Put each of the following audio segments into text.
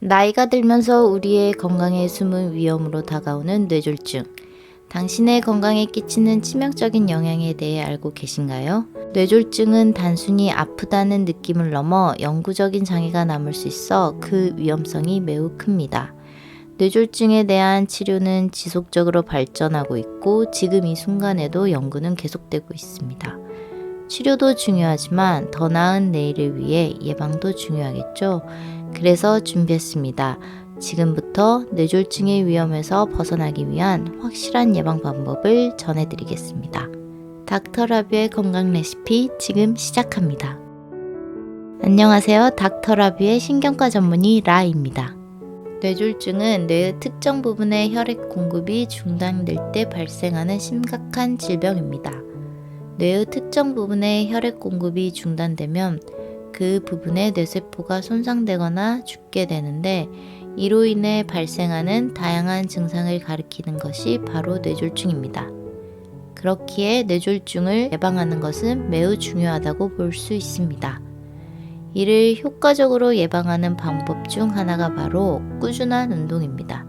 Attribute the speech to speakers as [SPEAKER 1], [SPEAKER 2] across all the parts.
[SPEAKER 1] 나이가 들면서 우리의 건강에 숨은 위험으로 다가오는 뇌졸중. 당신의 건강에 끼치는 치명적인 영향에 대해 알고 계신가요? 뇌졸중은 단순히 아프다는 느낌을 넘어 영구적인 장애가 남을 수 있어 그 위험성이 매우 큽니다. 뇌졸중에 대한 치료는 지속적으로 발전하고 있고 지금 이 순간에도 연구는 계속되고 있습니다. 치료도 중요하지만 더 나은 내일을 위해 예방도 중요하겠죠. 그래서 준비했습니다. 지금부터 뇌졸중의 위험에서 벗어나기 위한 확실한 예방 방법을 전해드리겠습니다. 닥터라뷰의 건강 레시피 지금 시작합니다. 안녕하세요. 닥터라뷰의 신경과 전문의 라입니다. 뇌졸중은 뇌의 특정 부분의 혈액 공급이 중단될 때 발생하는 심각한 질병입니다. 뇌의 특정 부분의 혈액 공급이 중단되면 그 부분의 뇌세포가 손상되거나 죽게 되는데 이로 인해 발생하는 다양한 증상을 가리키는 것이 바로 뇌졸중입니다. 그렇기에 뇌졸중을 예방하는 것은 매우 중요하다고 볼 수 있습니다. 이를 효과적으로 예방하는 방법 중 하나가 바로 꾸준한 운동입니다.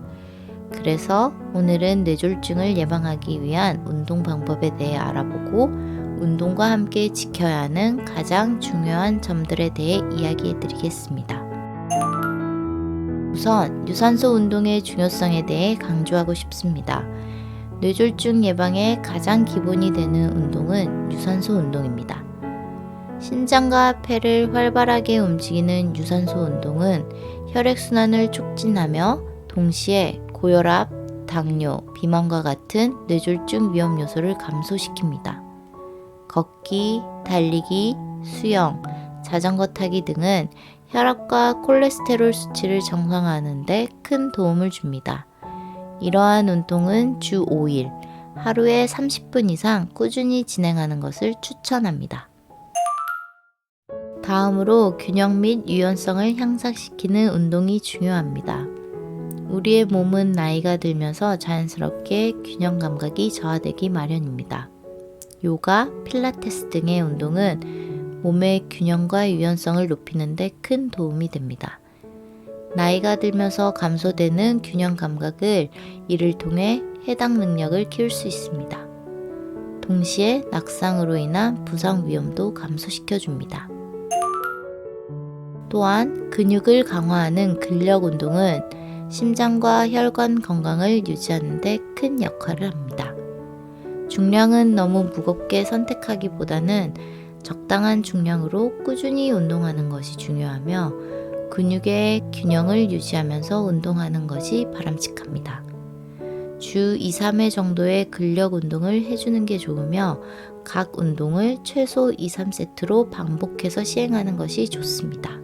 [SPEAKER 1] 그래서 오늘은 뇌졸중을 예방하기 위한 운동 방법에 대해 알아보고 운동과 함께 지켜야 하는 가장 중요한 점들에 대해 이야기해 드리겠습니다. 우선 유산소 운동의 중요성에 대해 강조하고 싶습니다. 뇌졸중 예방의 가장 기본이 되는 운동은 유산소 운동입니다. 심장과 폐를 활발하게 움직이는 유산소 운동은 혈액순환을 촉진하며 동시에 고혈압, 당뇨, 비만과 같은 뇌졸중 위험 요소를 감소시킵니다. 걷기, 달리기, 수영, 자전거 타기 등은 혈압과 콜레스테롤 수치를 정상화하는 데 큰 도움을 줍니다. 이러한 운동은 주 5일, 하루에 30분 이상 꾸준히 진행하는 것을 추천합니다. 다음으로 균형 및 유연성을 향상시키는 운동이 중요합니다. 우리의 몸은 나이가 들면서 자연스럽게 균형 감각이 저하되기 마련입니다. 요가, 필라테스 등의 운동은 몸의 균형과 유연성을 높이는 데 큰 도움이 됩니다. 나이가 들면서 감소되는 균형 감각을 이를 통해 해당 능력을 키울 수 있습니다. 동시에 낙상으로 인한 부상 위험도 감소시켜 줍니다. 또한 근육을 강화하는 근력 운동은 심장과 혈관 건강을 유지하는 데 큰 역할을 합니다. 중량은 너무 무겁게 선택하기보다는 적당한 중량으로 꾸준히 운동하는 것이 중요하며 근육의 균형을 유지하면서 운동하는 것이 바람직합니다. 주 2, 3회 정도의 근력 운동을 해주는 게 좋으며 각 운동을 최소 2, 3세트로 반복해서 시행하는 것이 좋습니다.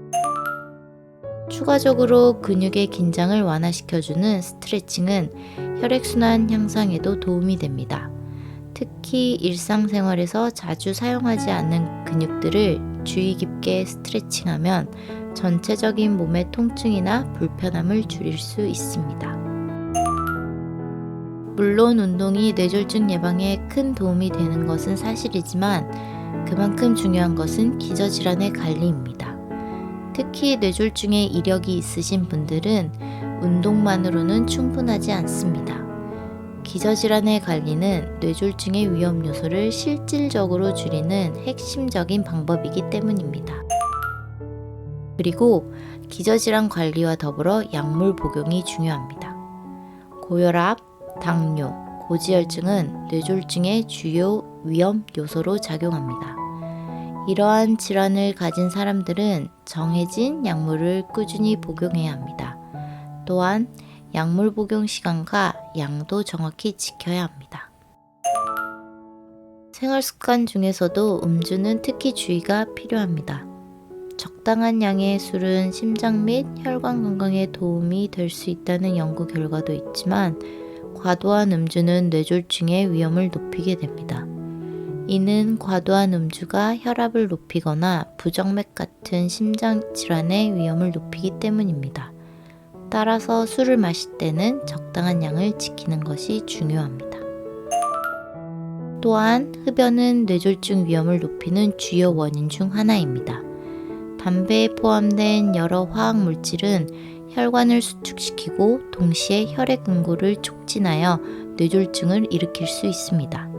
[SPEAKER 1] 추가적으로 근육의 긴장을 완화시켜주는 스트레칭은 혈액순환 향상에도 도움이 됩니다. 특히 일상생활에서 자주 사용하지 않는 근육들을 주의 깊게 스트레칭하면 전체적인 몸의 통증이나 불편함을 줄일 수 있습니다. 물론 운동이 뇌졸중 예방에 큰 도움이 되는 것은 사실이지만 그만큼 중요한 것은 기저질환의 관리입니다. 특히 뇌졸중에 이력이 있으신 분들은 운동만으로는 충분하지 않습니다. 기저질환의 관리는 뇌졸중의 위험 요소를 실질적으로 줄이는 핵심적인 방법이기 때문입니다. 그리고 기저질환 관리와 더불어 약물 복용이 중요합니다. 고혈압, 당뇨, 고지혈증은 뇌졸중의 주요 위험 요소로 작용합니다. 이러한 질환을 가진 사람들은 정해진 약물을 꾸준히 복용해야 합니다. 또한 약물 복용 시간과 양도 정확히 지켜야 합니다. 생활 습관 중에서도 음주는 특히 주의가 필요합니다. 적당한 양의 술은 심장 및 혈관 건강에 도움이 될 수 있다는 연구 결과도 있지만 과도한 음주는 뇌졸중의 위험을 높이게 됩니다. 이는 과도한 음주가 혈압을 높이거나 부정맥 같은 심장 질환의 위험을 높이기 때문입니다. 따라서 술을 마실 때는 적당한 양을 지키는 것이 중요합니다. 또한 흡연은 뇌졸중 위험을 높이는 주요 원인 중 하나입니다. 담배에 포함된 여러 화학 물질은 혈관을 수축시키고 동시에 혈액 응고를 촉진하여 뇌졸중을 일으킬 수 있습니다.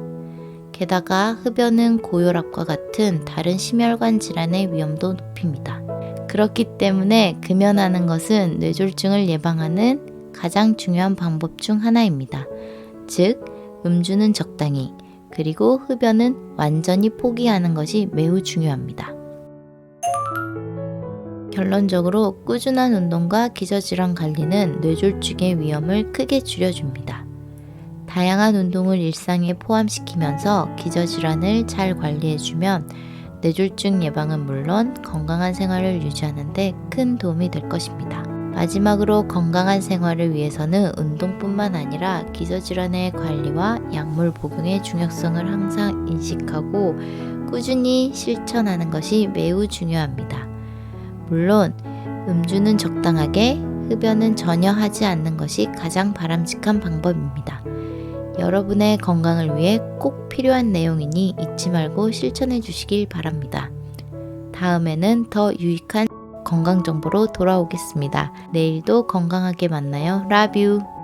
[SPEAKER 1] 게다가 흡연은 고혈압과 같은 다른 심혈관 질환의 위험도 높입니다. 그렇기 때문에 금연하는 것은 뇌졸중을 예방하는 가장 중요한 방법 중 하나입니다. 즉, 음주는 적당히, 그리고 흡연은 완전히 포기하는 것이 매우 중요합니다. 결론적으로 꾸준한 운동과 기저질환 관리는 뇌졸중의 위험을 크게 줄여줍니다. 다양한 운동을 일상에 포함시키면서 기저질환을 잘 관리해주면 뇌졸중 예방은 물론 건강한 생활을 유지하는 데 큰 도움이 될 것입니다. 마지막으로 건강한 생활을 위해서는 운동뿐만 아니라 기저질환의 관리와 약물 복용의 중요성을 항상 인식하고 꾸준히 실천하는 것이 매우 중요합니다. 물론 음주는 적당하게, 흡연은 전혀 하지 않는 것이 가장 바람직한 방법입니다. 여러분의 건강을 위해 꼭 필요한 내용이니 잊지 말고 실천해 주시길 바랍니다. 다음에는 더 유익한 건강 정보로 돌아오겠습니다. 내일도 건강하게 만나요. Love you.